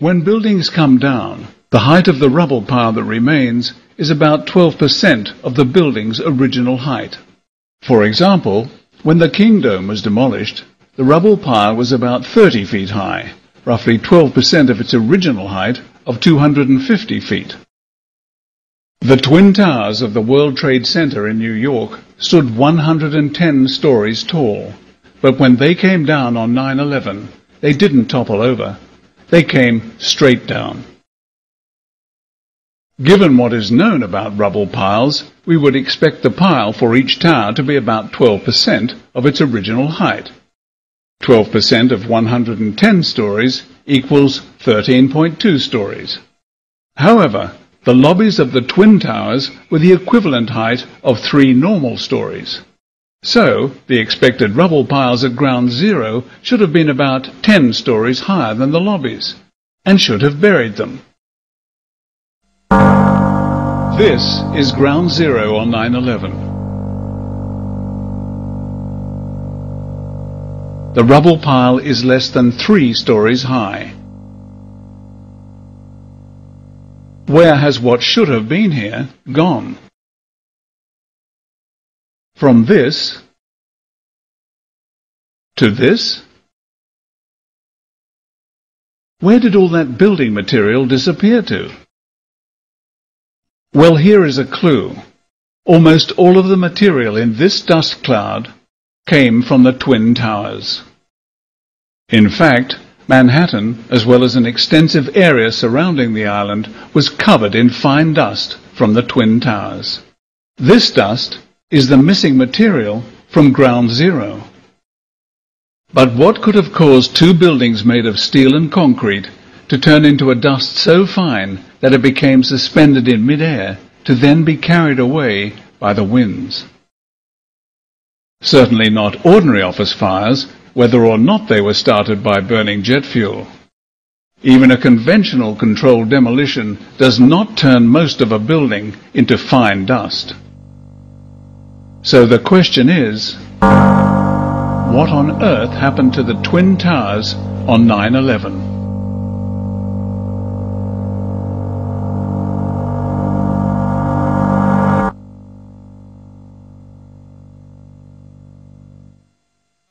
When buildings come down, the height of the rubble pile that remains is about 12% of the building's original height. For example, when the King Dome was demolished, the rubble pile was about 30 feet high, roughly 12% of its original height of 250 feet. The Twin Towers of the World Trade Center in New York stood 110 stories tall, but when they came down on 9/11, they didn't topple over. They came straight down. Given what is known about rubble piles, we would expect the pile for each tower to be about 12% of its original height. 12% of 110 stories equals 13.2 stories. However, the lobbies of the Twin Towers were the equivalent height of 3 normal stories. So, the expected rubble piles at ground zero should have been about 10 stories higher than the lobbies, and should have buried them. This is ground zero on 9/11. The rubble pile is less than 3 stories high. Where has what should have been here gone? From this to this? Where did all that building material disappear to? Well, here is a clue. Almost all of the material in this dust cloud came from the Twin Towers. In fact, Manhattan, as well as an extensive area surrounding the island, was covered in fine dust from the Twin Towers. This dust is the missing material from ground zero. But what could have caused 2 buildings made of steel and concrete to turn into a dust so fine that it became suspended in mid-air to then be carried away by the winds? Certainly not ordinary office fires, whether or not they were started by burning jet fuel. Even a conventional controlled demolition does not turn most of a building into fine dust. So the question is, what on earth happened to the Twin Towers on 9/11?